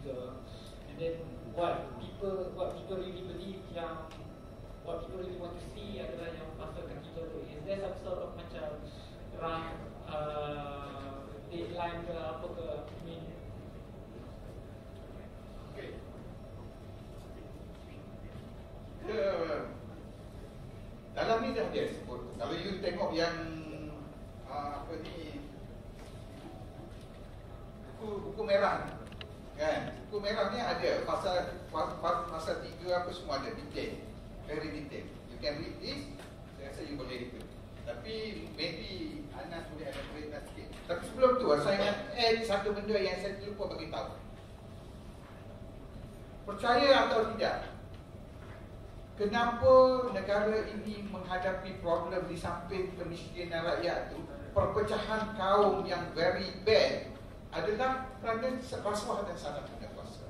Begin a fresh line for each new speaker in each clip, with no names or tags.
juga. And then what people really believe yang what people really want to see adalah yang pasukan kita tu. Is there some sort of macam deadline ke apa ke? I mean,
okay. Dalam ni dah dia sebut. Kalau you tengok yang apa ni, buku merah kan, buku merah ni ada pasal 3 apa semua ada detail, very detail. You can read this, saya rasa you boleh itu. Tapi maybe Anas boleh ada cerita sikit. Tapi sebelum tu saya nak add satu benda yang saya lupa bagi tahu. Percaya atau tidak, kenapa negara ini menghadapi problem di samping kemiskinan rakyat tu, perpecahan kaum yang very bad adalah kerana rasuah dan salah guna kuasa.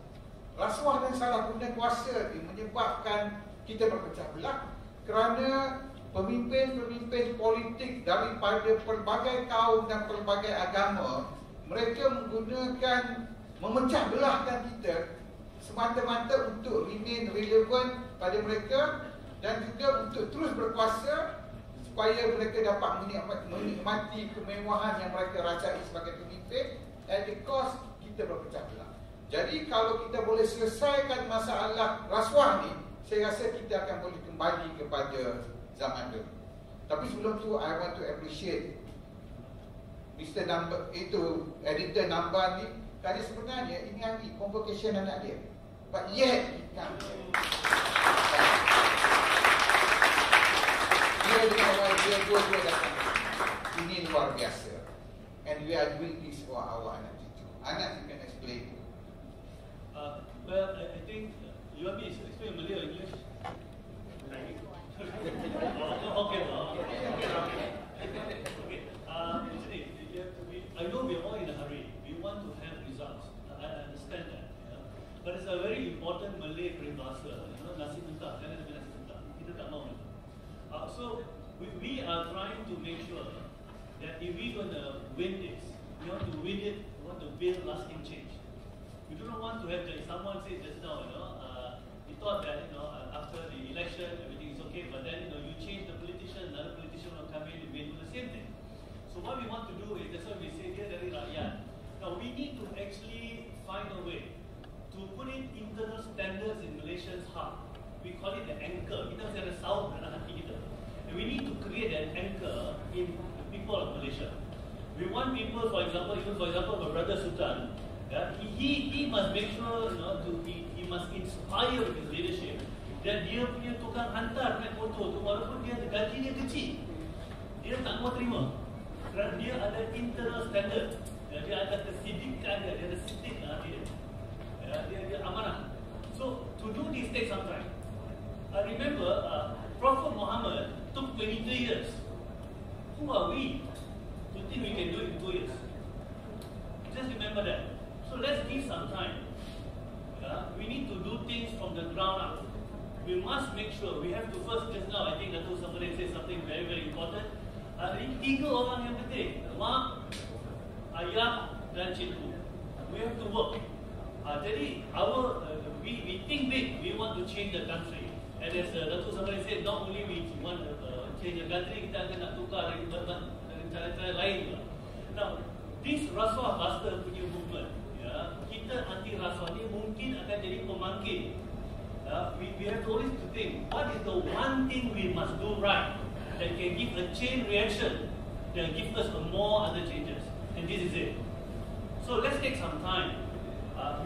Rasuah dan salah guna kuasa ini menyebabkan kita berpecah belah kerana pemimpin-pemimpin politik daripada pelbagai kaum dan pelbagai agama, mereka menggunakan memecah belahkan kita semata-mata untuk remain relevant pada mereka dan juga untuk terus berkuasa supaya mereka dapat menikmati kemewahan yang mereka rasai sebagai pemimpin at the cost kita berpecah belah. Jadi kalau kita boleh selesaikan masalah rasuah ni, saya rasa kita akan boleh kembali kepada zaman dulu. Tapi sebelum tu, I want to appreciate Mr. Number itu, editor Number ni. Tadi sebenarnya ini hari convocation anak dia, but yet dia dengan orang dia dua-dua datang. Ini luar biasa. And we are doing this for our anak cucu. Anak, you can explain.
Well, I think you want me to explain Malay or English? Okay. I know we are all in a hurry. We want to have results. I understand that. But it's a very important Malay peribahasa. Nasi mentah, jangan ada nasi mentah. Kita tak mahu. So we are trying to make sure that if we're going to win this, we want to win it. We want to build lasting change. We do not want to have someone say just now, we thought that after the election everything is okay, but then you change the politician, another politician will come in and we do the same thing. So what we want to do is, that's why we say dia dari rakyat. Now we need to actually find a way to put in internal standards in Malaysia's heart. We call it the anchor. Kita mesti ada saut dalam hati kita. And we need to create an anchor in the people of Malaysia. We want people, for example, my brother Sultan, he must make sure he must inspire with his leadership that dia punya tukang hantar naik motor tu, walaupun dia gaji dia kecil, dia tak mau terima kerana dia ada internal standard, dia ada kesidikan dia ada sidik dia amanah. So to do this takes some time. I remember Prophet Muhammad took 23 years. Who are we to think we can do it in 2 years? Just remember that. So let's give some time. We need to do things from the ground up. We must make sure, we have to first, just now I think Datuk Hussamuddin said something very, very important. Tiga orang yang penting, mak, ayah dan cikgu. We have to work. Jadi we think big, we want to change the country. And as Datuk Hussamuddin said, not only we want to change the country, kita akan nak tukar dari cara-cara lain juga. Now, this Rasuah Buster punya movement, kita anti rasuah ni mungkin akan jadi pemangkit. We have always to think, what is the one thing we must do right that can give a chain reaction that give us more other changes? And this is it. So let's take some time.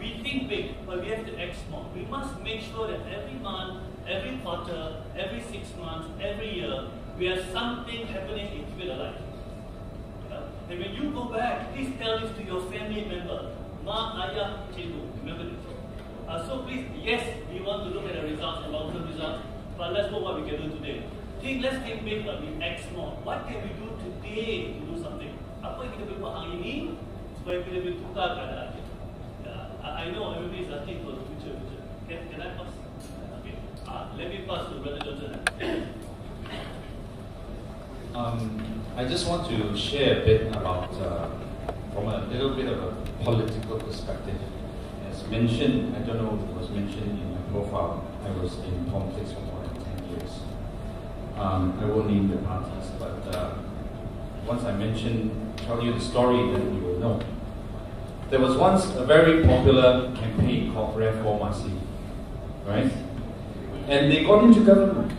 We think big, but we have to act small. We must make sure that every month, every quarter, every 6 months, every year, we have something happening in Keep It Alive. And when you go back, please tell this to your family member. Ma, ayah, cikgu. Remember this. So please, yes, we want to look at the results, the long-term results, but let's know what we can do today. Let's think big, but we act small. What can we do today to do something? Apa yang kita boleh buat hari ini supaya kita boleh tukar keadaan kita? I know everybody is asking for the future. Can I pass? Okay. Let me pass to Brother Johnson.
I just want to share a bit about, from a little bit of a political perspective, as mentioned, I don't know if it was mentioned in my profile, I was in politics for more than 10 years. I won't name the parties, but once I tell you the story, then you will know. There was once a very popular campaign called Reformasi, right? And they got into government.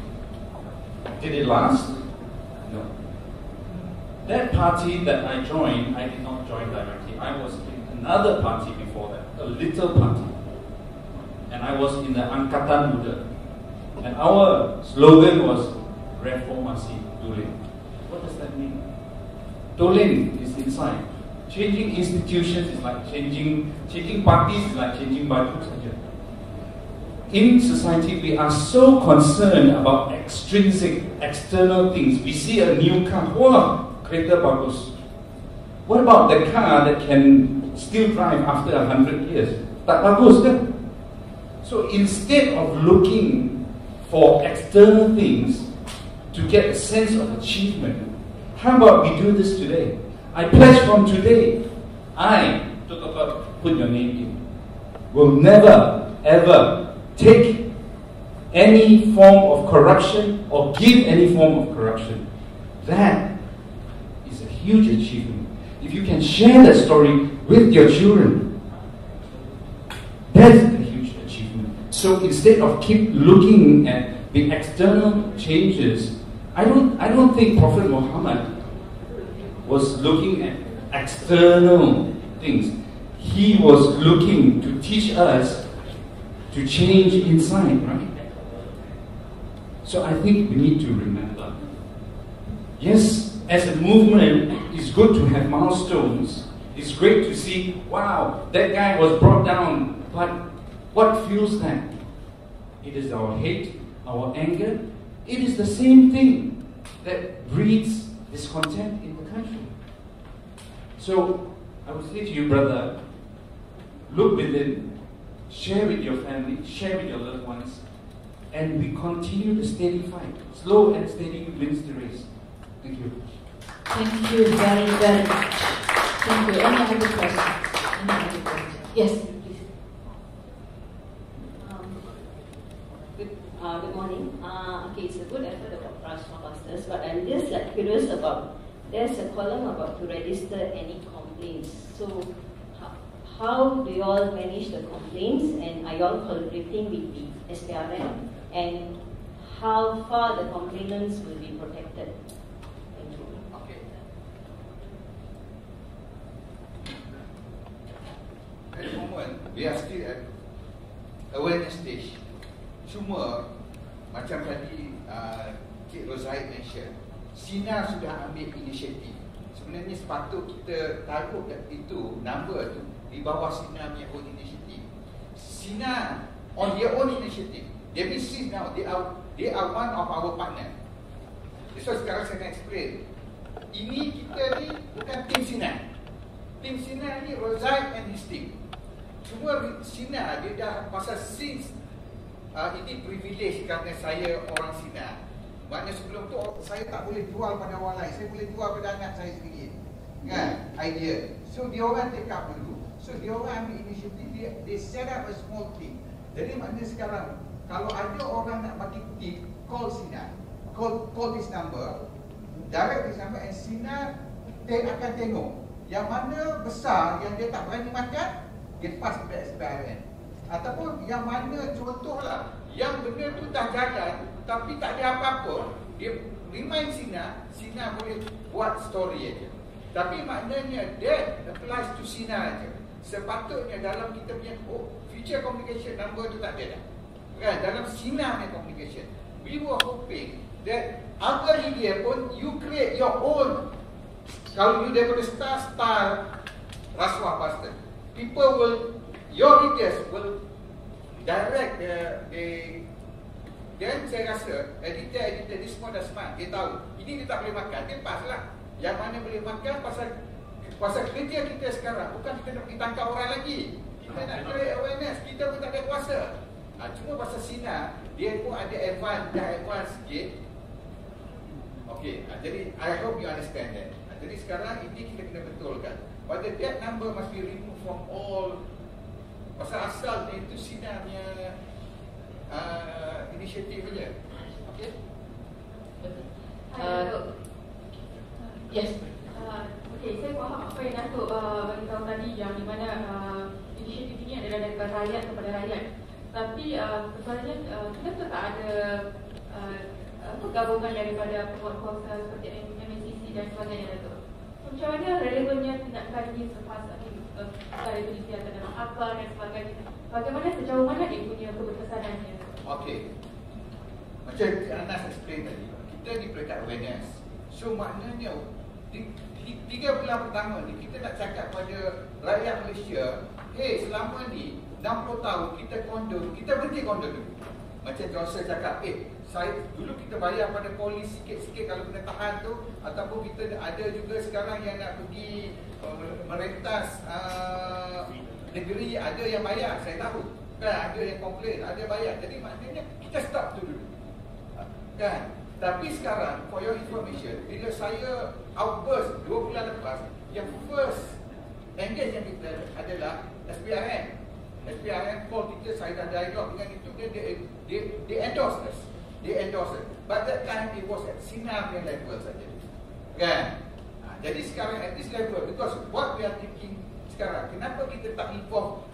Did it last? No. That party that I joined, I did not join directly. I was in another party before that, a little party. And I was in the Angkatan Muda. And our slogan was Reformasi Tulen. What does that mean? Tulen is inside. Changing institutions is like changing parties is like changing baju saja. In society, we are so concerned about extrinsic, external things. We see a new car, wow, kereta bagus. What about the car that can still drive after 100 years? Tak bagus kan? So instead of looking for external things to get a sense of achievement, how about we do this today? I pledge from today, put your name in, will never ever take any form of corruption or give any form of corruption. That is a huge achievement. If you can share that story with your children, that's a huge achievement. So instead of keep looking at the external changes, I don't think Prophet Muhammad was looking at external things. He was looking to teach us to change inside, right? So I think we need to remember, yes, as a movement, it's good to have milestones. It's great to see, wow, that guy was brought down, but what fuels that? It is our hate, our anger. It is the same thing that breeds discontent in the country. So I would say to you, brother, look within, share with your family, share with your loved ones, and we continue the steady fight. Slow and steady wins the race. Thank you.
Thank you very, very much. Thank you. Any other questions? Yes, please.
Good morning. Okay, it's a good effort about Rasuah Busters, but I'm just curious about, there's a column about to register any complaints. So how do you all manage the complaints, and are you all collaborating with the SPRM, and how far the complainants will be protected? Thank you.
Okay. At the moment, we are still at awareness stage. Cuma macam tadi Cik Rozaid mention, Sina sudah ambil inisiatif. Sebenarnya sepatut kita taruh itu number tu di bawah Sina punya own initiative. Sina on their own initiative. They mean now they are one of our partner. So sekarang saya nak explain. Ini kita ni bukan tim Sina. Tim Sina ni Rozaid and his team. Cuma Sina dia dah pasal since ini privilege kerana saya orang Sina. Maknanya sebelum tu saya tak boleh jual pada orang lain. Saya boleh jual pada anak saya sendiri. Kan? Idea. So dia orang take up dulu. So dia orang ambil inisiatif, they set up a small team. Jadi maknanya sekarang kalau ada orang nak bagi tip, call Sina. Call this number, direct this number, and Sina akan tengok yang mana besar yang dia tak berani makan, dia pass kepada SPRN. Ataupun yang mana contohlah yang benda tu dah jalan tapi tak ada apa-apa, dia remind Sina, Sina boleh buat story aja. Tapi maknanya that applies to Sina aja. Sepatutnya dalam kita punya future communication number tu tak ada dah. Kan? Dalam Sina punya communication, we were hoping that other media pun you create your own. Kalau you daripada start Rasuah Buster, people will, your readers will direct the dan saya rasa editor ni semua dah smart. Dia tahu ini dia tak boleh makan, dia pas lah. Yang mana boleh makan pasal kerja kita sekarang bukan kita nak pergi tangkap orang lagi. Kita nak create awareness. Kita pun tak ada kuasa. Cuma pasal Sina dia pun ada advance sikit. Okay, jadi I hope you understand that. Jadi sekarang ini kita kena betulkan. Pada that number must be removed from all Pasal asal itu Sidangnya inisiatif saja. Okey.
Yes.
Okey, saya faham apa yang Datuk beritahu tadi, yang di mana inisiatif ini adalah daripada rakyat kepada rakyat. Tapi persoalannya, kenapa tak ada gabungan daripada penguatkuasa seperti MCC dan sebagainya, Datuk? Macam mana relevannya tindakan ini selepas perkara itu disiarkan dalam akbar dan sebagainya? Bagaimana, sejauh mana dia punya keberkesanannya?
Okey. Macam Anas explain tadi, kita di peringkat awareness. So maknanya di 3 bulan pertama ni kita nak cakap pada rakyat Malaysia, hey, selama ni 60 tahun kita kondom, kita berhenti kondom dulu. Macam Johnson cakap, saya dulu kita bayar pada polis sikit-sikit kalau kena tahan tu, ataupun kita ada juga sekarang yang nak pergi merentas negeri, ada yang bayar, saya tahu kan, ada yang komplain, ada bayar. Jadi maknanya kita stop tu dulu kan. Tapi sekarang, for your information, bila saya outburst 2 bulan lepas, yang first engage yang kita adalah SPRM. SPRM call kita, saya dah dialog dengan itu, dia endorse us. Dia endorse us. But that time it was at Sinar level saja kan. Jadi sekarang at this level, because what we are thinking sekarang, kenapa kita tak involve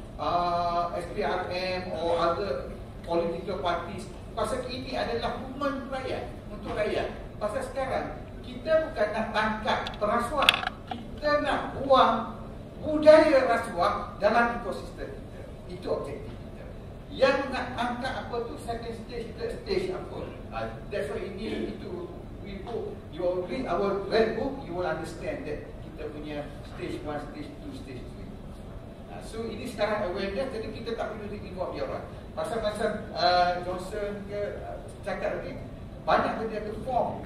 SPRM or other political parties? Pasal ini adalah movement rakyat, untuk rakyat. Pasal sekarang kita bukan nak tangkap perasuah, kita nak buang budaya rasuah dalam ekosistem kita. Itu objektif kita. Yang nak angkat apa tu second stage, third stage apa. That's why ini itu we hope you will read our red book, you will understand that kita punya stage 1, stage 2, stage 3. So ini sekarang awareness, jadi kita tak perlu involve dia orang. Pasal-pasal Johnson ke cakap tadi, banyak benda tu form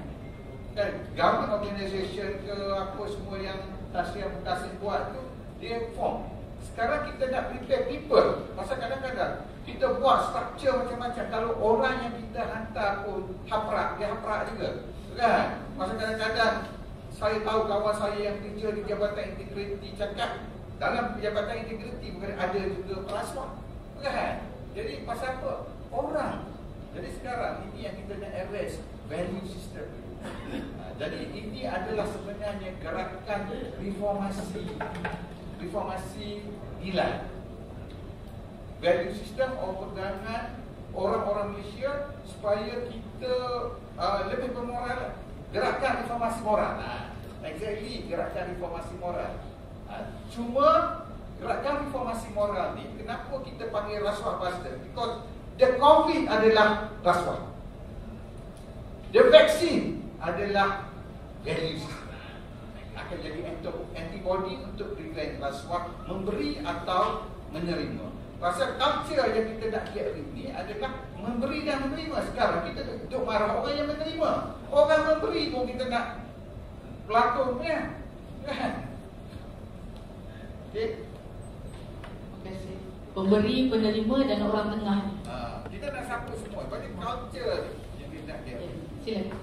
kan, government organisation ke apa semua yang Tasir buat tu, dia form. Sekarang kita nak prepare people. Pasal kadang-kadang kita buat structure macam-macam, kalau orang yang kita hantar pun haprak, dia haprak juga kan. Pasal kadang-kadang saya tahu kawan saya yang kerja di Jabatan Integriti cakap, dalam Jabatan Integriti bukan ada juga perasuah kan. Jadi pasal apa? Orang. Jadi sekarang ini yang kita nak arrest value system. Jadi ini adalah sebenarnya gerakan reformasi nilai. Value system perdagangan orang-orang Malaysia supaya kita lebih bermoral. Gerakan reformasi moral. Exactly, gerakan reformasi moral. Cuma gerakan reformasi moral ni, kenapa kita panggil Rasuah Buster? Because the COVID adalah rasuah. The vaccine adalah values. Akan jadi antibody untuk prevent rasuah, memberi atau menerima. Pasal culture yang kita nak get ini adalah memberi dan menerima. Sekarang kita duduk marah orang yang menerima. Orang memberi pun kita nak pelakonnya kan? Okay.
Pemberi, penerima dan orang tengah.
Kita nak sapa semua. Banyak culture yang kita nak get.
Silakan.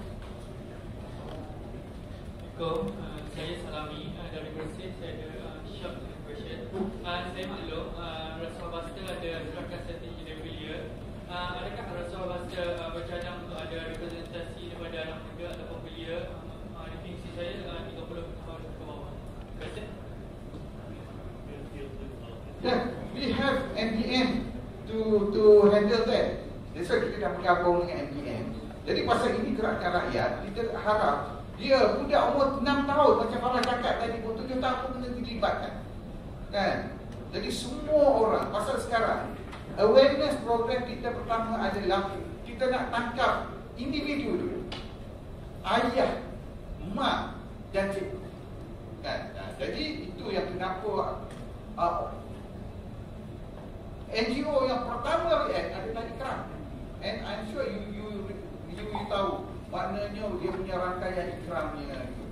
Assalamualaikum, saya Salami dari Berita. Saya ada short question. Saya maklum Rasuah Buster ada gerakan strategi dan belia. Adakah Rasuah Buster bercadang untuk ada representasi daripada anak muda ataupun belia? Definisi saya 30 tahun ke bawah. Terima kasih.
Yeah, we have MDM to handle that. That's why kita dah bergabung dengan MDM. Jadi pasal ini gerakan rakyat, kita harap dia budak umur 6 tahun macam Farah cakap tadi pun 7 tahun pun kena dilibatkan. Kan? Jadi semua orang, pasal sekarang awareness program kita pertama adalah kita nak tangkap individu dulu. Ayah, mak dan cikgu. Kan? Jadi itu yang kenapa NGO yang pertama react adalah Ikram. And I'm sure you tahu maknanya dia punya rangkaian Ikramnya itu.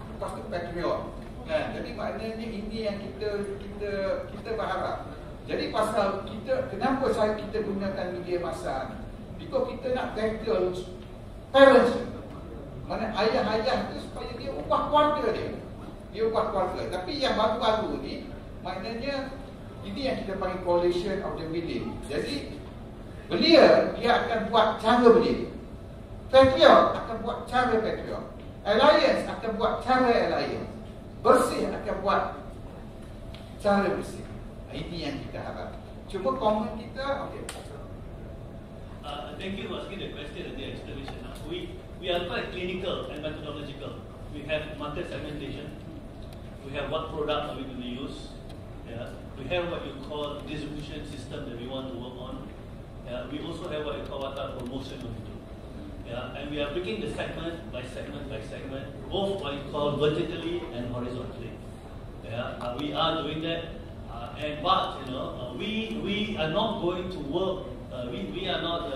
Lepas tu Patriot. Kan? Jadi maknanya ini yang kita berharap. Jadi pasal kita, kenapa kita gunakan media massa? Because kita nak tackle parents. Mana ayah-ayah tu supaya dia ubah keluarga dia. Dia ubah keluarga. Tapi yang baru-baru ni maknanya Ini yang kita panggil coalition of the willing. Jadi belia dia akan buat cara belia, patriot akan buat cara patriot, alliance akan buat cara alliance, bersih akan buat cara bersih. Ini yang kita harap. Cuma komen kita, okay.
Thank you for asking the question and the explanation. We are quite clinical and methodological. We have market segmentation. We have what product are we going to use. Yeah. We have what you call distribution system that we want to work on. Yeah. We also have what you call what our promotion we do. Yeah. And we are picking the segment by segment by segment, both what you call vertically and horizontally. Yeah. We are doing that. But we are not going to work. We are not.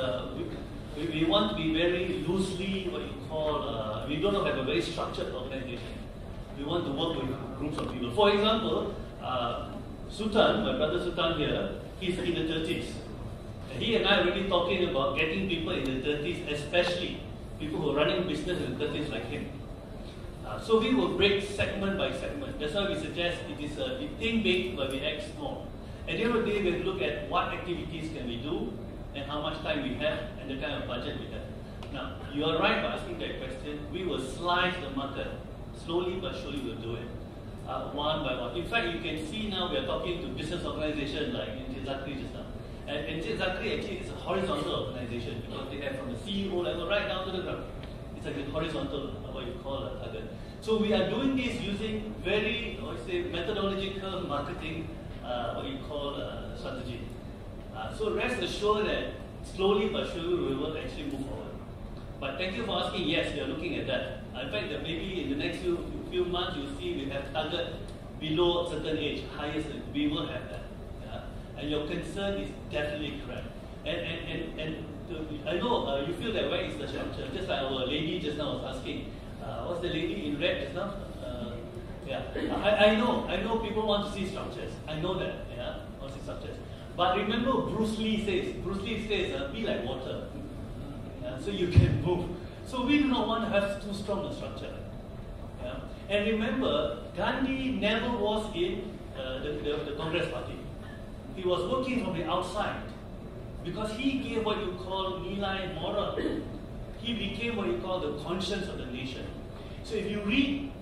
We want to be very loosely what you call. We don't have a very structured organization. We want to work with groups of people. For example, Sultan, my brother Sultan here, he's in the 30s. And he and I are really talking about getting people in the 30s, especially people who are running business in the 30s like him. So we will break segment by segment. That's why we suggest we think big but we act small. At the end of the day, we look at what activities can we do and how much time we have and the kind of budget we have. Now, you are right by asking that question. We will slice the market. Slowly but surely we'll do it. One by one. In fact, you can see now we are talking to business organizations like Encik Zakri just now. And Encik Zakri actually is a horizontal organization because they have from the CEO level right down to the ground. It's like a horizontal, what you call a target. So we are doing this using very, methodological marketing, strategy. So rest assured that slowly but surely we will actually move forward. But thank you for asking. Yes, we are looking at that. In fact, that maybe in the next few months, you'll see we have target below a certain age, highest. We will have that. Yeah? And your concern is definitely correct. And I know you feel that where is the structure? Just like our lady just now was asking. What's the lady in red just now? Yeah, I know people want to see structures. I know that. Yeah, want to see structures. But remember, Bruce Lee says, be like water. So you can move. So we do not want to have too strong a structure. Yeah? And remember, Gandhi never was in the Congress Party. He was working from the outside because he gave what you call nilai moral. He became what you call the conscience of the nation. So if you read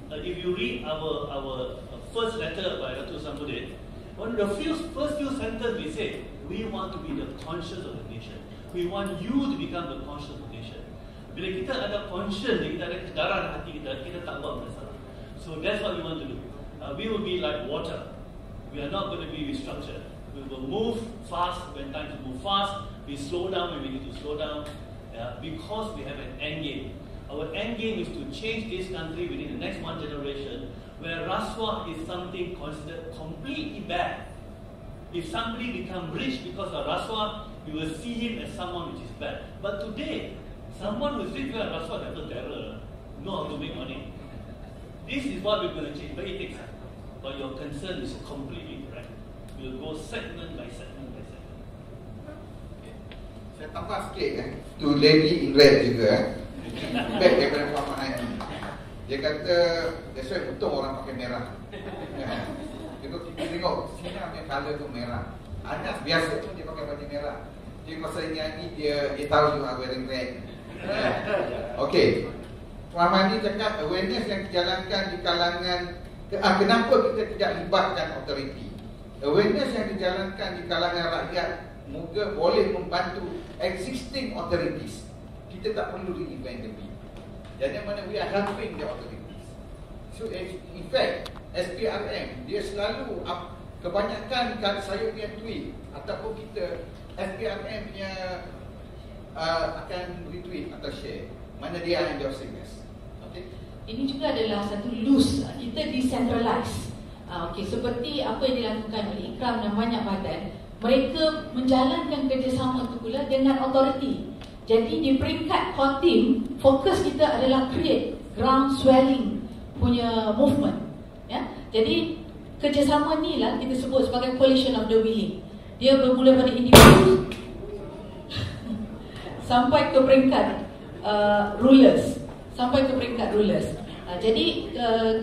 our first letter by Datuk Hussamuddin, one of the first few sentences we say, we want to be the conscience of the nation. We want you to become the conscience of the nation. Bila kita ada conscience, kita ada kedaran hati kita tak buat benda salah. So that's what we want to do. We will be like water. We are not going to be restructured. We will move fast when time to move fast. We slow down when we need to slow down. Because we have an end game. Our end game is to change this country within the next one generation where Rasuah is something considered completely bad. If somebody becomes rich because of Rasuah, you will see him as someone which is bad. But today, someone who is rich because of Rasuah has no terror, know how to make money. This is what we're going to change, but it takes time. But your concern is completely correct. We'll go segment by segment by segment.
Saya tambah sikit tu lady in red juga back daripada Muhammad Haji. Dia kata that's why betul orang pakai merah. Kita tengok sini punya colour tu merah. Anas biasa tu dia pakai baju merah. Dia masa nyanyi dia tahu you are wearing red. Okay, Muhammad Haji cakap awareness yang dijalankan di kalangan kenapa kita tidak libatkan authority. Awareness yang dijalankan di kalangan rakyat moga boleh membantu existing authorities. Kita tak perlu reinvent the wheel. Jadi mana we are helping the authorities. So in fact, SPRM dia selalu kebanyakan saya punya tweet ataupun kita SPRM punya akan retweet atau share mana dia endorsing us. Okay.
Ini juga adalah satu loose, kita decentralize. Seperti apa yang dilakukan oleh Ikram dan banyak badan, mereka menjalankan kerjasama itu pula dengan authority. Jadi di peringkat core team, fokus kita adalah create ground swelling punya movement. Ya? Jadi kerjasama ni lah kita sebut sebagai coalition of the willing. Dia bermula pada individu sampai ke peringkat rulers. Jadi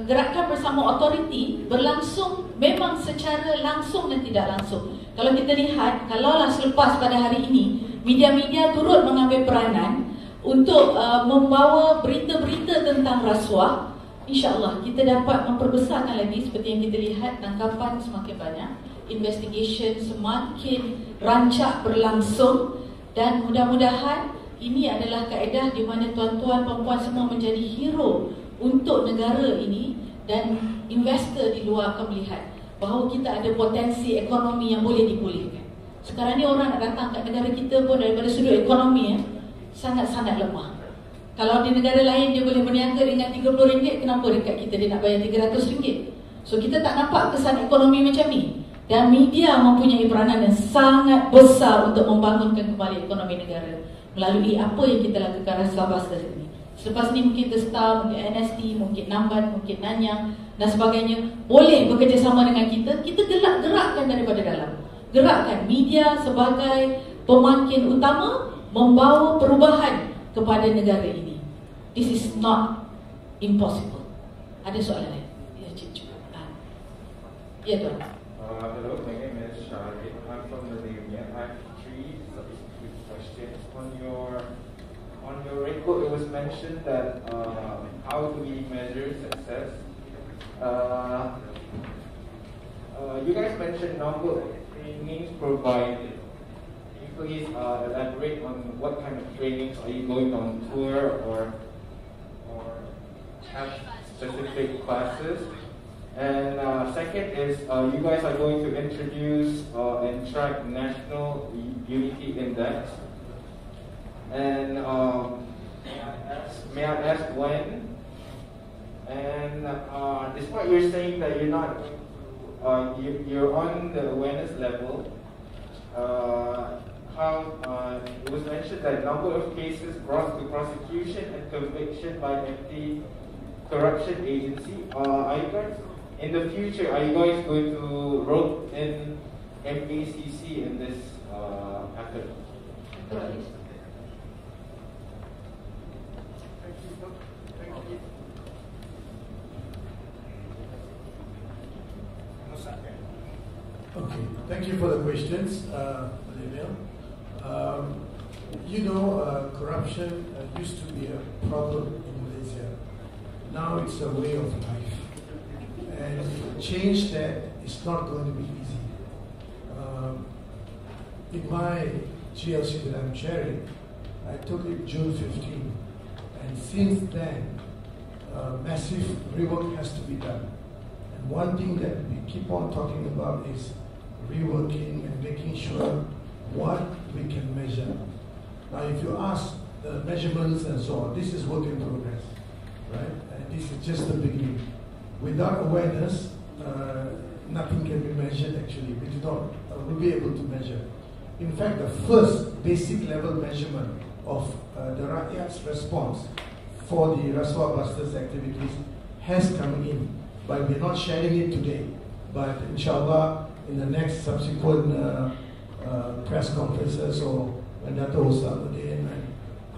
gerakan bersama otoriti berlangsung memang secara langsung dan tidak langsung. Kalau kita lihat, kalaulah selepas pada hari ini media-media turut mengambil peranan untuk membawa berita-berita tentang rasuah, insya-Allah kita dapat memperbesarkan lagi. Seperti yang kita lihat, tangkapan semakin banyak, investigation semakin rancak berlangsung, dan mudah-mudahan ini adalah kaedah di mana tuan-tuan perempuan semua menjadi hero untuk negara ini, dan investor di luar akan melihat bahawa kita ada potensi ekonomi yang boleh dipulihkan. Sekarang ni orang nak datang kat negara kita pun daripada sudut ekonomi sangat-sangat lemah. Kalau di negara lain dia boleh berniaga dengan RM30, kenapa dekat kita dia nak bayar RM300? So kita tak nampak kesan ekonomi macam ni. Dan media mempunyai peranan yang sangat besar untuk membangunkan kembali ekonomi negara melalui apa yang kita lakukan Rasuah Buster ini. Selepas ni mungkin The Star, mungkin NST, mungkin Namban, mungkin Nanyang dan sebagainya boleh bekerjasama dengan kita. Kita gerakkan daripada dalam. Gerakkan media sebagai pemangkin utama membawa perubahan kepada negara ini. This is not impossible. Ada soalan lain? Ya, Cik. Ya, Tuan.
Hello, my name is Shahid. I'm from Malaysia. I have 3 specific questions. On your record, it was mentioned that how do we measure success? You guys mentioned number of trainings provided. Can you please elaborate on what kind of trainings? Are you going on tour or have specific classes? And second is, you guys are going to introduce and track National Unity Index. And may I ask when? And despite you're saying that you're not, you're on the awareness level, how it was mentioned that number of cases brought to prosecution and conviction by anti-corruption agency. Are you guys, in the future, are you guys going to rope in MACC in this effort?
Okay, thank you for the questions, Olivia. Corruption used to be a problem in Malaysia. Now it's a way of life. And to change that is not going to be easy. In my GLC that I'm chairing, I took it June 15. And since then, massive rework has to be done. And one thing that we keep on talking about is reworking and making sure what we can measure. Now, if you ask the measurements and so on, this is work in progress, right? And this is just the beginning. Without awareness, nothing can be measured actually. We do not will be able to measure. In fact, the first basic level measurement of the Rakyat's response for the Rasuah Busters activities has come in, but we're not sharing it today. But inshallah, in the next subsequent press conferences, or when Datuk Hussamuddin and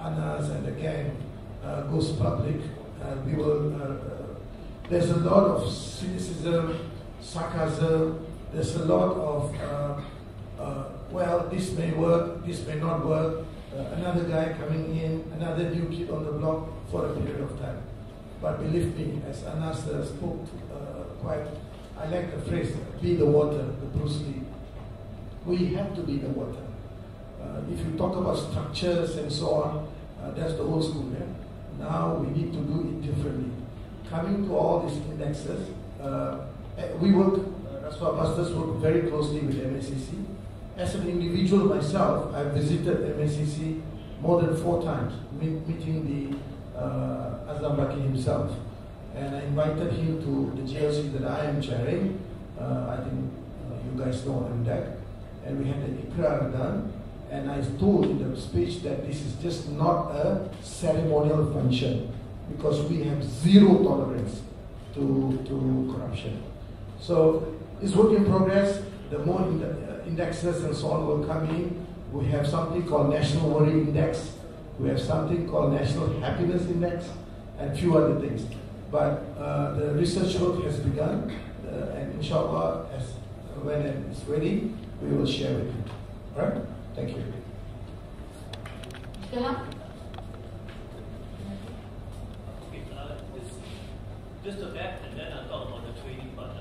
Anas and the gang goes public, we will. There's a lot of cynicism, sarcasm. There's a lot of well, this may work, this may not work. Another guy coming in, another new kid on the block for a period of time. But believe me, as Anas spoke quite, I like the phrase, be the water, the Bruce Lee. We have to be the water. If you talk about structures and so on, that's the old school. Yeah? Now we need to do it differently. Coming to all these indexes, we work, Rasuah Busters work very closely with MACC. As an individual myself, I've visited MACC more than 4 times, meeting the Azam Baki himself. And I invited him to the GLC that I am chairing. I think you guys know MDEC. And we had an Ikrar done. And I told in the speech that this is just not a ceremonial function, because we have zero tolerance to corruption. So it's work in progress. The more indexes and so on will come in. We have something called National Worry Index. We have something called National Happiness Index, and few other things. but the research work has begun, and inshallah, when it's ready, we will share with you. All right? Thank you.
Mr. Ham?
Okay, just to add, and then I'll talk about the training part.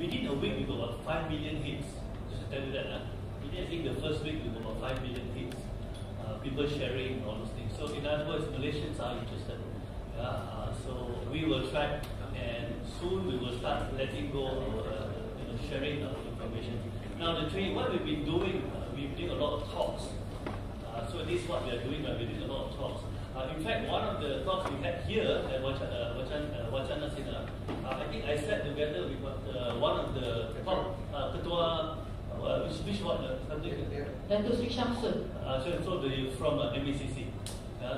Within a week, we got about 5 million hits. Just to tell you that. Within, I think, the first week, we got about 5 million hits. People sharing all those things. So, in other words, Malaysians are interested. So, we will track, and soon we will start letting go of sharing of information. Now, the training, what we've been doing, we've been doing a lot of talks. So, this is what we are doing, we're doing a lot of talks. In fact, one of the talks we had here at Wacana Sidang, I think I sat together with one of the top Ketua, which one?
Datuk Hussamuddin.
So from MECC.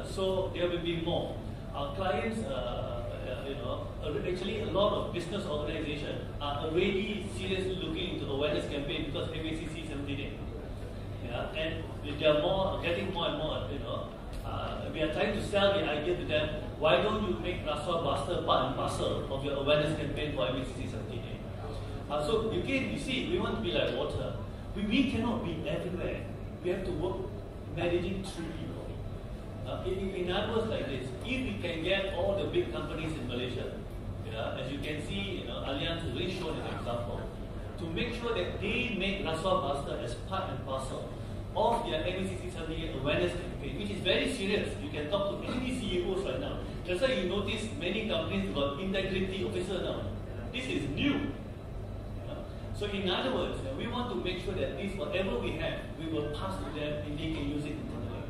So there will be more. Our clients, actually a lot of business organizations are already seriously looking into awareness campaign because MECC is 17. And they are getting more and more, we are trying to sell the idea to them, why don't you make Rasuah Buster part and parcel of your awareness campaign for MECC 17? So again, you see, we want to be like water. We cannot be everywhere. We have to work managing through people. In other words like this, if we can get all the big companies in Malaysia, as you can see, Allianz is really shown an example, to make sure that they make Rasuah Buster as part and parcel of their MECC 17 awareness campaign, which is very serious. You can talk to any CEOs right now. That's why you notice many companies got integrity officer now. This is new. So in other words, we want to make sure that this, whatever we have, we will pass to them and they can use it internally.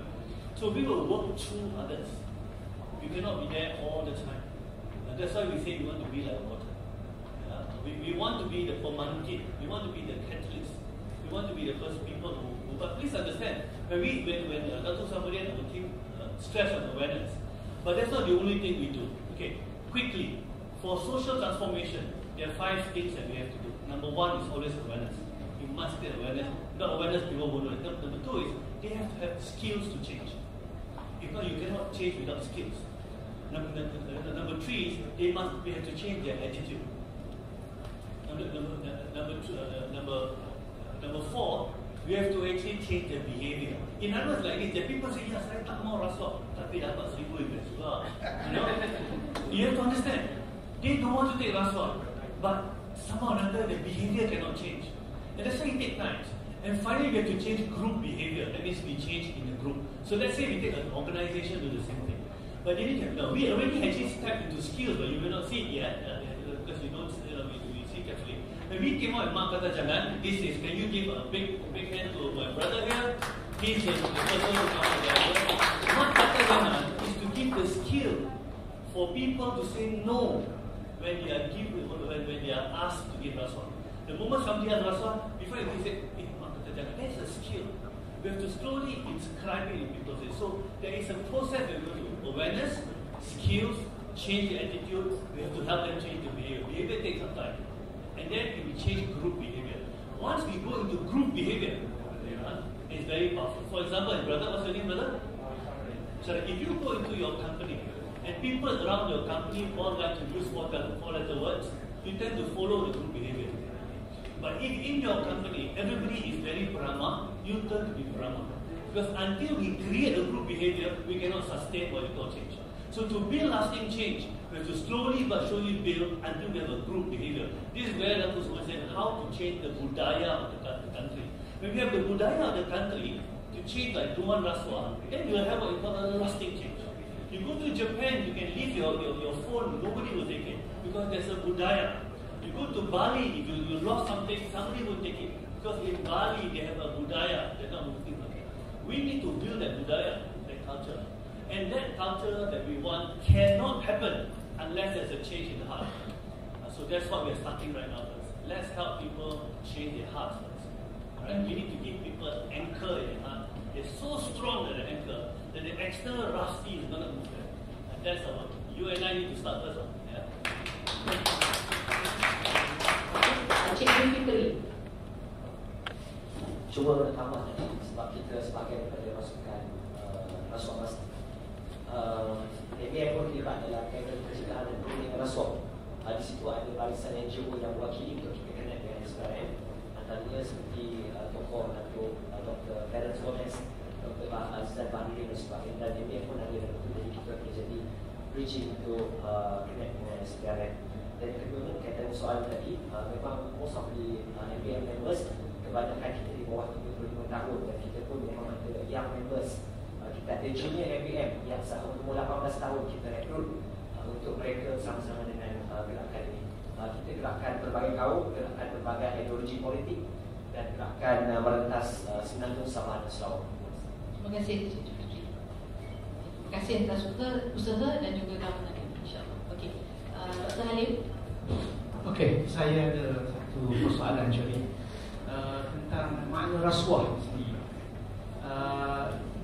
So we will work through others. We cannot be there all the time. And that's why we say we want to be like water. We want to be the pemantik. We want to be the catalyst. We want to be the first people who. But please understand, when Datuk Hussamuddin and the team stress on awareness, but that's not the only thing we do. Okay, quickly, for social transformation, there are 5 things that we have to do. Number 1 is always awareness. You must get awareness. Without awareness, people won't know it. Number 2 is they have to have skills to change. If not, you cannot change without skills. Number 3 is they have to change their attitude. Number 4, we have to actually change their behavior. In other words, like this, the people say, yes, saya tak mau rasuah, tapi dapat 1,000 invest juga. You have to understand, they don't want to take rasuah, but somehow or another, the behavior cannot change. And that's why it takes time. And finally, we have to change group behavior. That means we change in a group. So let's say we take an organization to do the same thing. But they need to know, we already actually stepped into skills, but you will not see it yet, because we don't we see carefully. When we came out and Mark kata jangan, this is, can you give a big hand to my brother here? He's the person who comes together. Mark kata jangan is to give the skill for people to say no when they are asked to give rasuah. The moment somebody has rasuah, before they say, Mark kata jangan, that's a skill. We have to slowly inscribe it in people's heads. So there is a process that we go through. Awareness, skills, change the attitude. We have to help them change the behavior. Behavior takes some time. And then we change group behavior. Once we go into group behavior, it's very powerful. For example, brother, what's your name, brother? So if you go into your company and people around your company all like to use 4-letter words, you tend to follow the group behavior. But if in your company everybody is very Brahma, you turn to be Brahma. Because until we create a group behavior, we cannot sustain what we call change. So to build lasting change, we have to slowly but surely build until we have a group behavior. This is where Datuk Hussamuddin said how to change the budaya of the country. When we have the budaya of the country to change like Duan Rasuah, then you will have what we call a lasting change. You go to Japan, you can leave your phone, nobody will take it because there's a budaya. You go to Bali, if you lost something, somebody will take it. Because in Bali, they have a budaya, they're not moving like that. We need to build that budaya, that culture. And that culture that we want cannot happen unless there's a change in the heart. So that's what we're starting right now first. Let's help people change their hearts first. Right? We need to give people an anchor in their heart. They're so strong that the anchor, that the external rough sea is going to move them. And that's our, you and I need to start first. Yeah?
Cuba pertama sebab kita sebagai daripada pasukan Rasuah Buster, MA pun terlibat dalam kaedah kesedaran dan penggunaan rasuah. Di situ ada barisan NGO yang mewakili untuk kita connect dengan SPRM. Antaranya seperti tokoh Datuk Dr. Terence Gomez, Dr. Azizan Bahri dan sebagainya, dan MBM pun ada, jadi kita boleh jadi bridging untuk connect dengan SPRM. Dan kedua ni kaitan soalan tadi, memang most of the MBM members kebanyakan kita di bawah 35 tahun, dan kita pun memang ada young members. Kita ada junior MBM yang umur 18 tahun kita rekrut untuk mereka sama-sama dengan gerakan ini. Kita gerakan berbagai kaum, gerakan berbagai ideologi politik, dan gerakan merentas Semenanjung Sabah dan Sarawak.
Terima kasih. Terima kasih atas usaha dan juga gabungan ini, insyaAllah. Okey, Dr. Halim.
Okey, saya ada satu persoalan tentang makna rasuah sendiri.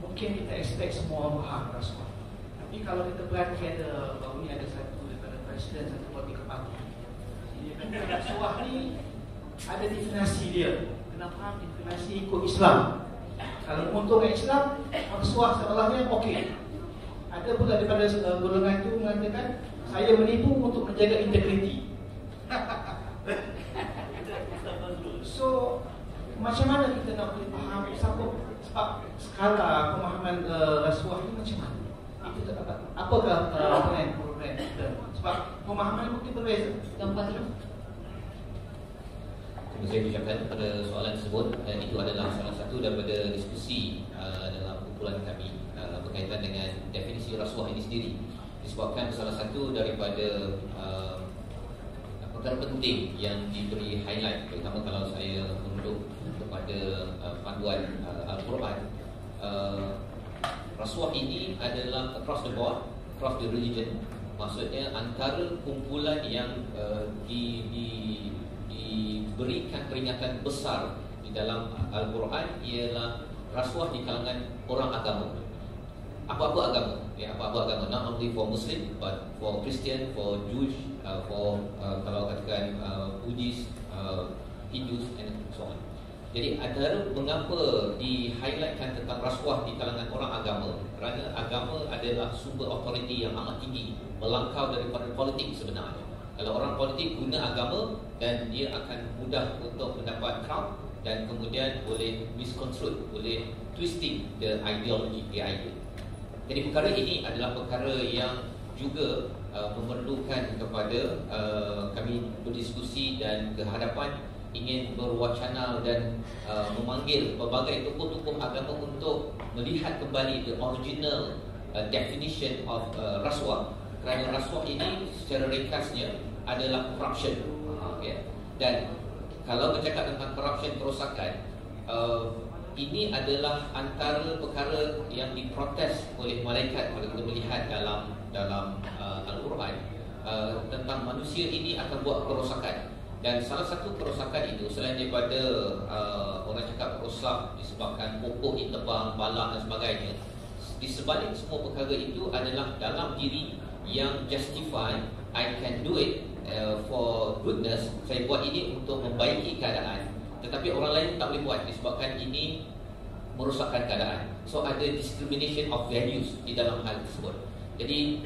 Mungkin kita expect semua orang faham rasuah. Tapi kalau kita perhati ada baru ni ada satu daripada presiden satu politik parti. Jadi rasuah ni ada definisi dia. Kena faham definisi ikut Islam. Kalau untuk Islam, rasuah seolahnya okey. Ada pula daripada golongan itu mengatakan saya menipu untuk menjaga integriti. So macam mana kita nak boleh faham sebab skala pemahaman rasuah ni macam mana? Itu apakah plan kita? Sebab pemahaman mungkin berbeza.
Gambar dulu.
Saya ucapkan pada soalan tersebut, dan itu adalah salah satu daripada diskusi dalam kumpulan kami berkaitan dengan definisi rasuah ini sendiri. Disebabkan salah satu daripada perkara penting yang diberi highlight, terutama kalau saya menunjuk kepada panduan Al-Quran, rasuah ini adalah across the board, across the religion. Maksudnya antara kumpulan yang diberikan peringatan besar di dalam Al-Quran ialah rasuah di kalangan orang agama. Apa-apa agama, apa-apa agama, not only for Muslim but for Christian, for Jewish, for kalau katakan Buddhist, Hindus and so on. Jadi antara mengapa di-highlightkan tentang rasuah di kalangan orang agama, kerana agama adalah sumber authority yang amat tinggi, melangkau daripada politik sebenarnya. Kalau orang politik guna agama, dan dia akan mudah untuk mendapat crowd, dan kemudian boleh misconstrue, boleh twisting the ideology, the idea. Jadi perkara ini adalah perkara yang juga memerlukan kepada kami berdiskusi dan ke hadapan ingin berwacana dan memanggil pelbagai tokoh-tokoh agama untuk melihat kembali the original definition of rasuah. Kerana rasuah ini secara ringkasnya adalah corruption, dan kalau bercakap tentang corruption, kerosakan, ini adalah antara perkara yang diprotes oleh malaikat kalau kita melihat dalam Al-Quran, tentang manusia ini akan buat kerosakan. Dan salah satu kerosakan itu, selain daripada orang cakap rosak disebabkan pokok ditebang, balak dan sebagainya, di sebalik semua perkara itu adalah dalam diri yang justify, I can do it for goodness, saya buat ini untuk membaiki keadaan, tetapi orang lain tak boleh buat disebabkan ini merosakkan keadaan. So ada discrimination of values di dalam hal tersebut. Jadi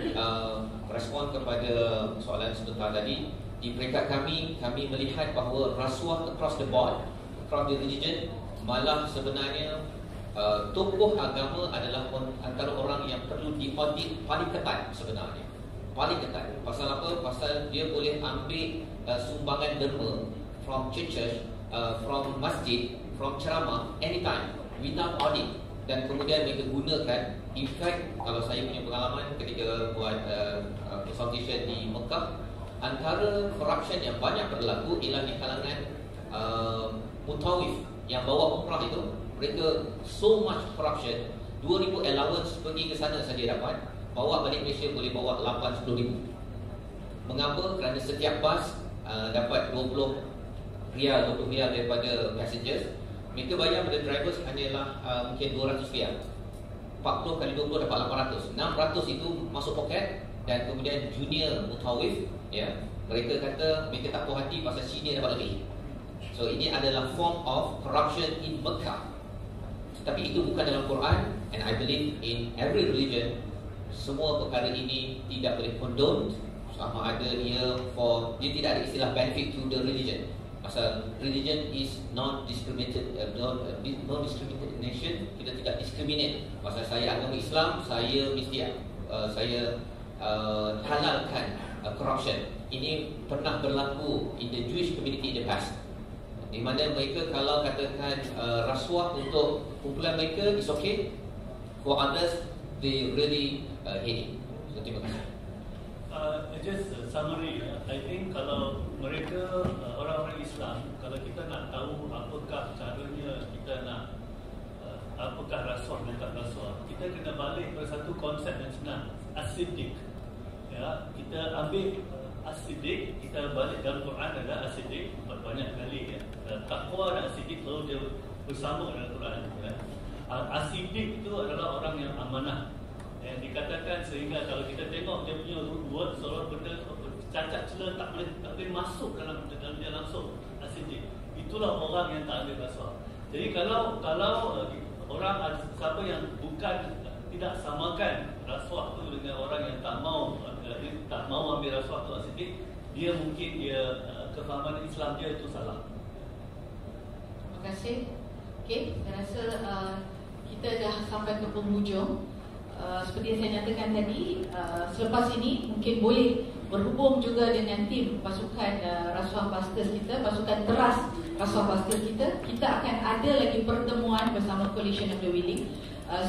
respon kepada soalan sebentar tadi, di peringkat kami melihat bahawa rasuah across the board, across the religion, malah sebenarnya tokoh agama adalah antara orang yang perlu diaudit paling ketat sebenarnya. Paling ketat. Pasal apa? Pasal dia boleh ambil sumbangan derma from churches, from masjid, from ceramah anytime without audit, dan kemudian mereka gunakan. In fact, kalau saya punya pengalaman ketika buat consultation di Mekah, antara corruption yang banyak berlaku ialah di kalangan mutawif yang bawa umrah itu. Mereka so much corruption, 2,000 allowance pergi ke sana saja dapat, bawa balik Malaysia boleh bawa 8-10 ribu. Mengapa? Kerana setiap bas dapat 20 rial daripada passengers. Mereka bayar pada drivers hanyalah mungkin 200 rial. 40 kali 20 dapat 800. 600 itu masuk poket, dan kemudian junior mutawif, mereka kata mereka tak puas hati pasal senior dapat lebih. So ini adalah form of corruption in Mekah. Tapi itu bukan dalam Quran, and I believe in every religion semua perkara ini tidak boleh condone. sama ada ia dia tidak ada istilah benefit to the religion. Pasal religion is non-discriminated non-discrimination, kita tidak discriminate. Pasal saya agama Islam, saya mesti saya halalkan corruption. Ini pernah berlaku in the Jewish community in the past, di mana mereka kalau katakan rasuah untuk kumpulan mereka is okay, for others they really hate it. So terima kasih.
Just summary, I think kalau mereka orang-orang Islam, kalau kita nak tahu apakah caranya kita nak apakah rasuah dan tak rasuah, kita kena balik pada satu konsep yang senang, asidik. Ya, kita ambil asidik, kita balik dalam Quran ada asidik banyak kali ya. Takwa dan asidik selalu dia bersama dalam Quran ya. Asidik itu adalah orang yang amanah. Yang dikatakan sehingga kalau kita tengok dia punya word seolah benda cacat celah tak boleh masuk dalam dia langsung asidik. Itulah orang yang tak ambil rasuah. Jadi kalau orang siapa yang bukan tidak samakan rasuah tu dengan orang yang tak mau ambil rasuah tu asidik, dia mungkin kefahaman Islam dia itu salah.
Terima kasih. Okey, saya rasa kita dah sampai ke penghujung. Seperti yang saya nyatakan tadi, selepas ini mungkin boleh berhubung juga dengan tim pasukan Rasuah Buster kita, Pasukan Teras Rasuah Buster kita. Kita akan ada lagi pertemuan bersama Coalition of the Willing.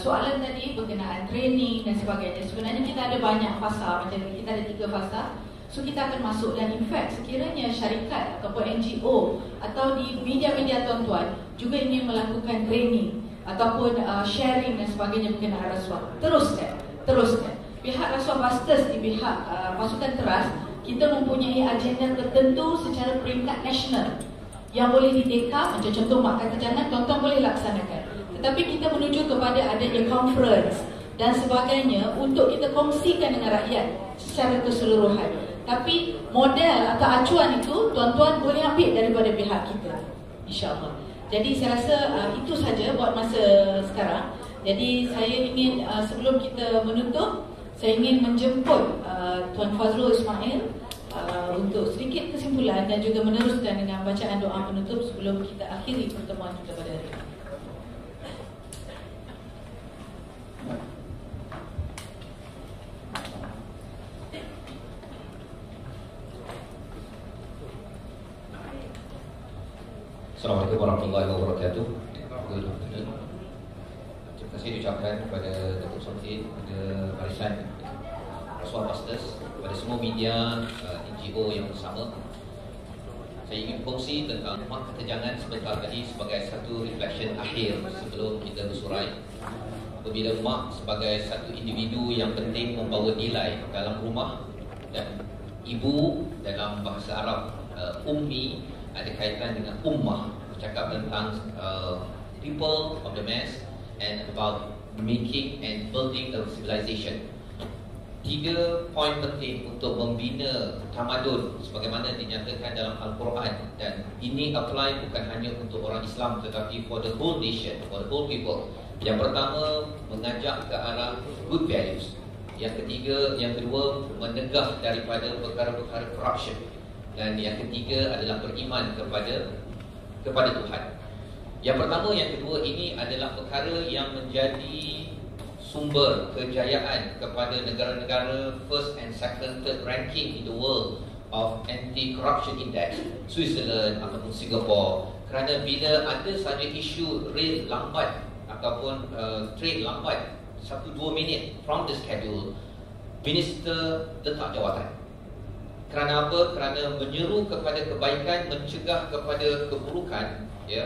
Soalan tadi berkenaan training dan sebagainya, sebenarnya kita ada banyak fasa, macam kita ada 3 fasa. So kita akan masuk, dan in fact sekiranya syarikat ataupun NGO atau di media-media tuan-tuan juga ingin melakukan training ataupun sharing dan sebagainya berkenaan rasuah, teruskan. Pihak Rasuah Busters di pihak Pasukan Teras, kita mempunyai agenda tertentu secara peringkat nasional yang boleh diteka. Macam contoh mak kata jangan, tuan-tuan boleh laksanakan. Tetapi kita menuju kepada adanya conference dan sebagainya untuk kita kongsikan dengan rakyat secara keseluruhan. Tapi model atau acuan itu tuan-tuan boleh ambil daripada pihak kita, insya-Allah. Jadi saya rasa itu saja buat masa sekarang. Jadi saya ingin sebelum kita menutup, saya ingin menjemput Tuan Fazrul Ismail untuk sedikit kesimpulan dan juga meneruskan dengan bacaan doa penutup sebelum kita akhiri pertemuan kita pada hari ini.
Assalamualaikum warahmatullahi wabarakatuh. Terima kasih diucapkan kepada Datuk Hussamuddin, kepada barisan Rasuah Busters, kepada semua media NGO yang bersama. Saya ingin berkongsi tentang mak kata jangan sebentar tadi sebagai satu reflection akhir sebelum kita bersurai. Apabila mak sebagai satu individu yang penting membawa nilai dalam rumah, dan ibu dalam bahasa Arab ummi ada kaitan dengan ummah, bercakap tentang people of the mass and about making and building a civilization. 3 poin penting untuk membina tamadun sebagaimana dinyatakan dalam Al-Quran, dan ini apply bukan hanya untuk orang Islam tetapi for the whole nation, for the whole people. Yang pertama, mengajak ke arah good values. Yang kedua, menegah daripada perkara-perkara corruption. Dan yang ketiga adalah beriman kepada Tuhan. Yang pertama, yang kedua ini adalah perkara yang menjadi sumber kejayaan kepada negara-negara first and second, third ranking in the world of anti-corruption index, Switzerland ataupun Singapore. Kerana bila ada saja isu rail lambat ataupun train lambat 1-2 minit from the schedule, minister letak jawatan. Kerana apa? Kerana menyeru kepada kebaikan, mencegah kepada keburukan, ya.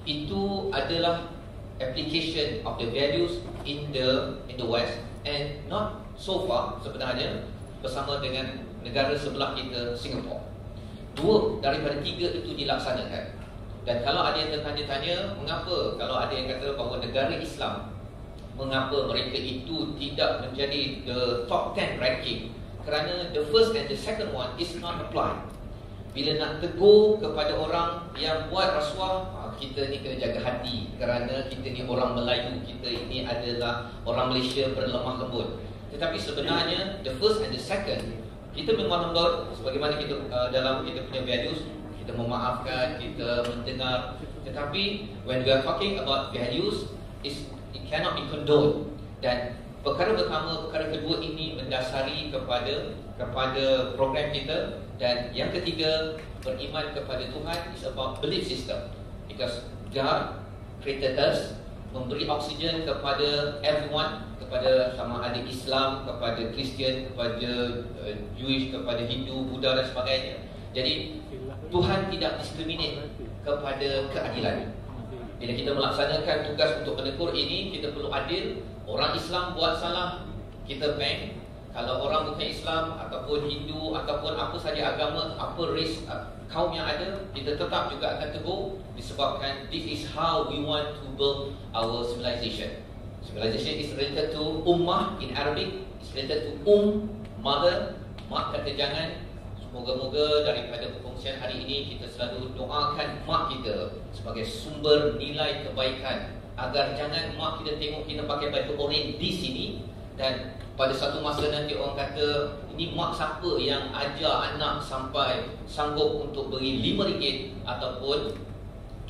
Itu adalah application of the values in the West, and not so far sebenarnya bersama dengan negara sebelah kita, Singapore. 2 daripada 3 itu dilaksanakan. Dan kalau ada yang tertanya-tanya mengapa, kalau ada yang kata bahawa negara Islam, mengapa mereka itu tidak menjadi the top 10 ranking? Kerana the first and the second one is not applied. Bila nak tegur kepada orang yang buat rasuah, kita ni kena jaga hati, kerana kita ni orang Melayu, kita ini adalah orang Malaysia berlemah lembut. Tetapi sebenarnya the first and the second Kita memang menurut sebagaimana kita dalam kita punya values, kita memaafkan, kita mendengar. Tetapi when we are talking about values, it cannot be condoned. Dan perkara pertama, perkara kedua ini mendasari kepada program kita. Dan yang ketiga, beriman kepada Tuhan is about belief system. Because God created us, memberi oksigen kepada everyone, kepada sama ada Islam, kepada Kristian, kepada Jewish, kepada Hindu, Buddha dan sebagainya. Jadi Tuhan tidak diskriminate kepada keadilan. Bila kita melaksanakan tugas untuk menegur ini, kita perlu adil. Orang Islam buat salah, kita ban. Kalau orang bukan Islam ataupun Hindu ataupun apa saja agama, apa race kaum yang ada, kita tetap juga akan tegur, disebabkan this is how we want to build our civilization. Civilization is related to ummah in Arabic, is related to mother, mak kata jangan. Moga-moga daripada perkongsian hari ini kita selalu doakan mak kita sebagai sumber nilai kebaikan, agar jangan mak kita tengok kita pakai baju oranye di sini dan pada satu masa nanti orang kata, ini mak siapa yang ajar anak sampai sanggup untuk beri RM5 ataupun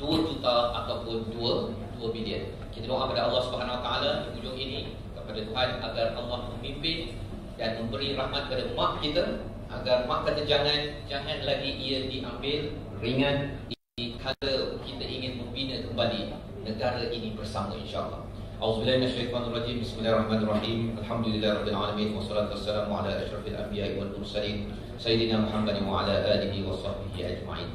2 juta ataupun 2 bilion. Kita doa kepada Allah Subhanahu Wa Taala di hujung ini, kepada Tuhan agar Allah memimpin dan memberi rahmat kepada mak kita, agar mak kata jangan lagi ia diambil ringan kalau kita ingin membina kembali negara ini bersama, insya-Allah. A'udzubillahi minasyaitonir rajim. Bismillahirrahmanirrahim. Alhamdulillahirabbil alamin wassalatu wassalamu ala asyrafil anbiya'i wal mursalin sayyidina Muhammadin wa ala alihi washabbihi ajma'in.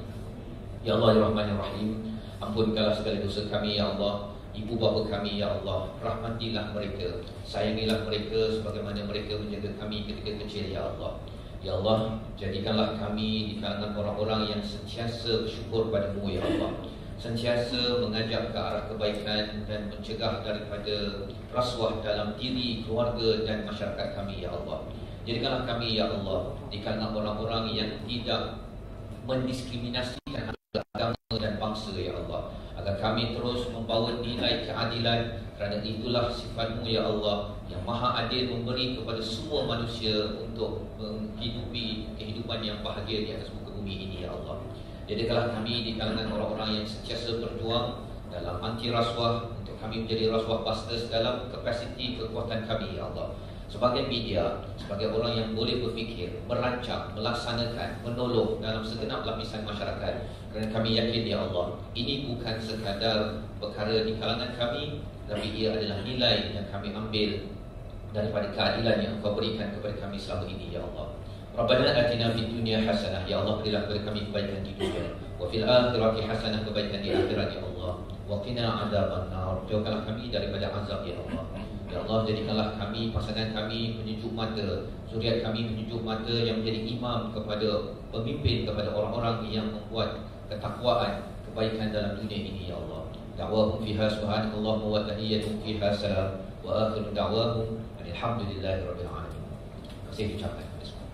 Ya Allah ya Rahmanir Rahim, ampunkanlah segala dosa kami ya Allah. Ibu bapa kami ya Allah, rahmatilah mereka, sayangilah mereka sebagaimana mereka menjaga kami ketika kecil ya Allah. Ya Allah, jadikanlah kami di kalangan orang-orang yang sentiasa bersyukur padamu ya Allah, sentiasa mengajak ke arah kebaikan dan mencegah daripada rasuah dalam diri, keluarga dan masyarakat kami ya Allah. Jadikanlah kami ya Allah di kalangan orang-orang yang tidak mendiskriminasikan agama dan bangsa ya Allah, agar kami terus membawa nilai keadilan, kerana itulah sifat-Mu ya Allah yang maha adil, memberi kepada semua manusia untuk menghidupi kehidupan yang bahagia di atas muka bumi ini ya Allah. Jadikanlah kami di kalangan orang-orang yang sentiasa berjuang dalam anti rasuah, untuk kami menjadi rasuah busters dalam kapasiti kekuatan kami ya Allah. Sebagai media, sebagai orang yang boleh berfikir, merancang, melaksanakan, menolong dalam segenap lapisan masyarakat. Kerana kami yakin ya Allah, ini bukan sekadar perkara di kalangan kami, tapi ia adalah nilai yang kami ambil daripada keadilan yang Engkau berikan kepada kami selama ini ya Allah. Rabbana atina fid dunya hasanah, ya Allah berilah kepada kami kebaikan di dunia, wa fil akhirati hasanah, kebaikan di akhirat ya Allah. Wa qina adzabannar, jauhkanlah kami daripada azab ya Allah. Ya Allah, jadikanlah kami, pasangan kami penyejuk mata, zuriat kami penyejuk mata yang menjadi imam kepada pemimpin, kepada orang-orang yang membuat ketakwaan, kebaikan dalam dunia ini ya Allah. Da'wahum fiha subhanallah wa tahiyyatuhum fiha salam wa akhiru da'wahum alhamdulillahirabbil alamin. Terima kasih diucapkan kepada semua.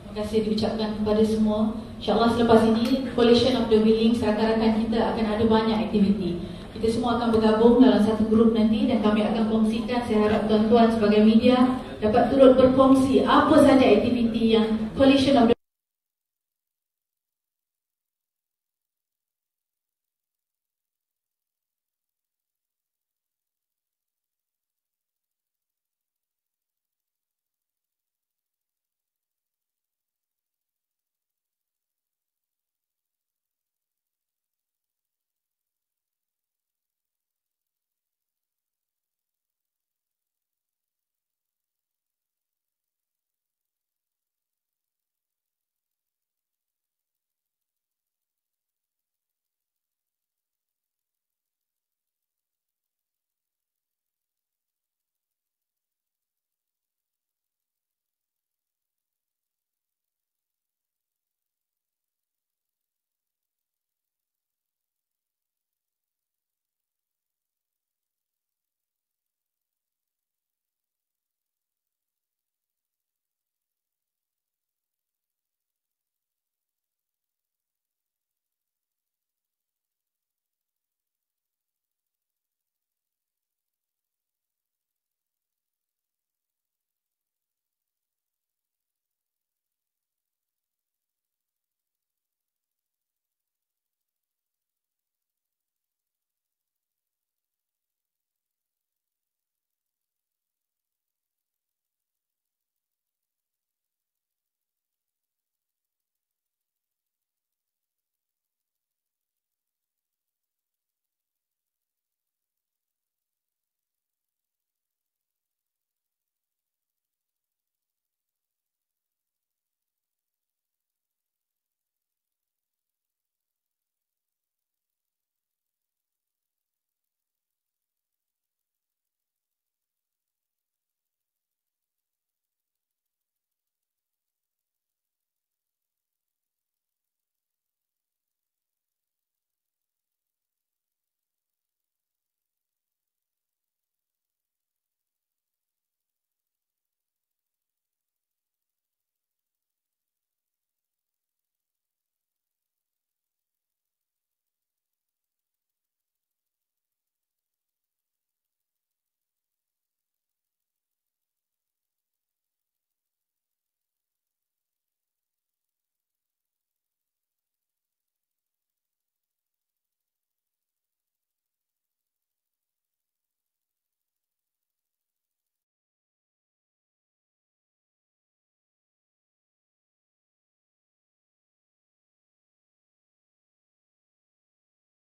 Terima kasih diucapkan kepada semua. InsyaAllah selepas ini Coalition of the Willing, rakan-rakan kita akan ada banyak aktiviti. Kita semua akan bergabung dalam satu grup nanti dan kami akan kongsikan. Saya harap tuan-tuan sebagai media dapat turut berkongsi apa saja aktiviti yang Coalition of the